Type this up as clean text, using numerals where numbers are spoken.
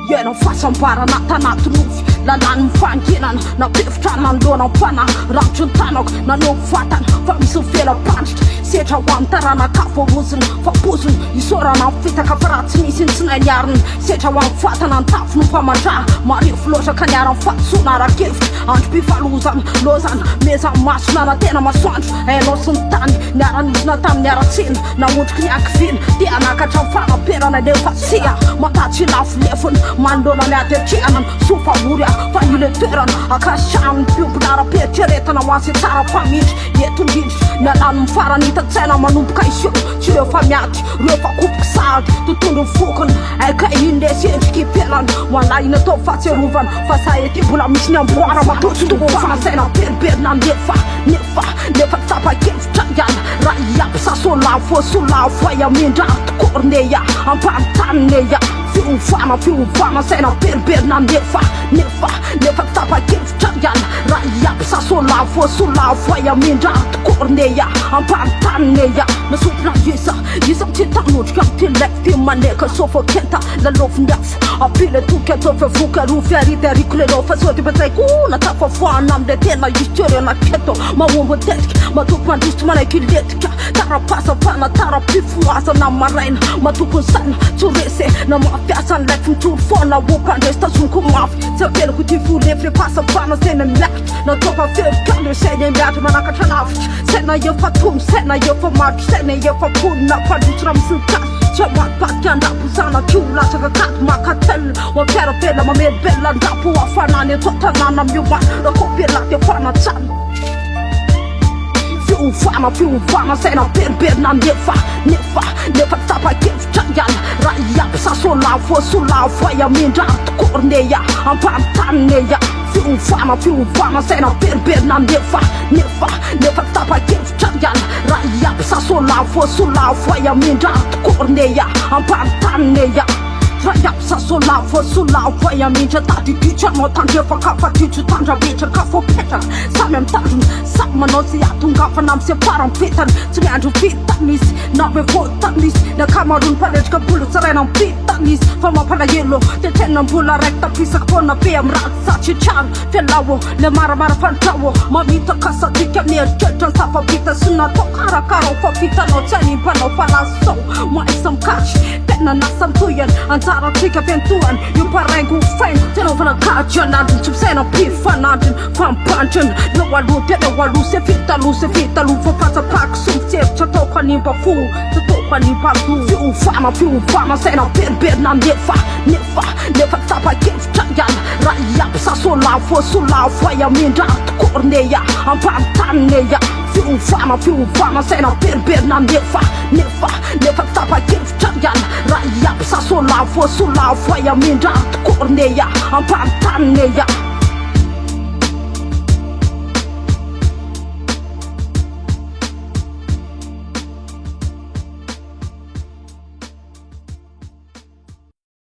Ienao fahasambarana tanaty nofy lalany mifanginana napefitra nanoloana mpana rambotry ny tanako nanao vatana fa misy velapandritra setra ho amin'ny taranakafo oziny fa poziny isorana fitaka fa raha tsy misy ny tsy nainiariny setra ho amin'ny vatana ny tafo no famandraha marefo loatra ka niara ny fatosoana arakevitra androm-pivalozana lozana meza masona na tena masoandro ainao sy ny tany niara-nizina tamin'ny ara-tsena naondriky ny akivina dia nakatra ny fanaperana nefa sia matatsy lafo lefony manoloana ny atetrehanany sofa mory fa ile toerana akasitrahany mpiombonaram-peritreretana ho asy tsara famindry etondrindry nialany mifarany hitatsaina manomboka isio tsy reo fa miaty reo fa kopoky sady totondro fokony aika iny le sendriky pelany hoanahina tao fahatserovana fa sa ety mbola misy ny amboara matotsotogo fanasaina beriberina nefa tapa-kevitra iana raha iaby sasolavo solavo ay amindrary tokorneya ampanotanneya fiovana saina beriberina nefa tapa-kevitra iana raha iaby sasolavo ay amindrary tokorneya ampanotanneya nasopona isa tsy tanodrika am'ty maneka sofokenta laloviny afo apile toky atao fevoka rofy arity ariko lelo fa sao ty patsaiko natafafoana amle tena isteurena keto mahombo tetika matoko mandrositry manaiky letika tarapasa fana tarapifoasana maraina matokony saina tsorese na mafiasa ny laiky mitoro fona opandresy tazoniko mafy tsy apelako ty folefle pasafana saina miakitra nataofa ferikandre saina miatra manakatra lavitra saina efa tono saina efa matro saina efa ponina fandrotsy raha misy nikaso tsy mampatika andraposana kio lasaka kady makatele mampiarapela mamelibela andrapo afanany atao tanàna miomana rakopelaty afanatsana fiovana saina beriberina nefa tapa-kevitra iana raha iaby sasolavo ay amindrary tokorneya ampanotanneya fiovana saina beriberina nefa tapa-kevitra iana raha iaby sasolavo ay amindrary tokorneya ampanotanneya Rayap sa solavo ay amindra tadiditra anao tandrefa kafatitro tandrametraka fo petraka samy am'tandrony samy manao sy atongafana amy separa mipetany tsy miandro vitany izy na hoe votany izy nakamarony mparetraka bolo tsaraina mipetany izy fa mampalahelo tetena mbola raiky tapisaka fona be amy raty satry trano fialao le maramara fandrao mamita kasatika amin'ny eritreritra ny safavita sy natao karakara fa vitanao tsy animpanao falaso maisa mikatry tena nasa mitoyany anjara tsika pentoany io paraingo faina tanaovana gadry anandriny tsy misaina mpifanandriny fampandrany leo aloha se fitalo fa patsapaky sy mitsevitra ataoko animba fo tsy ataoko animba alo fiovana saina beriberina nefa tapa-kevitra iana raha iaby sasolavo ay amindrary tokorneya ampanotanneya fiovana saina beriberina nefa tapa-kevitra iana raha iaby sasolavo ay amindrary tokorneya ampanotanneya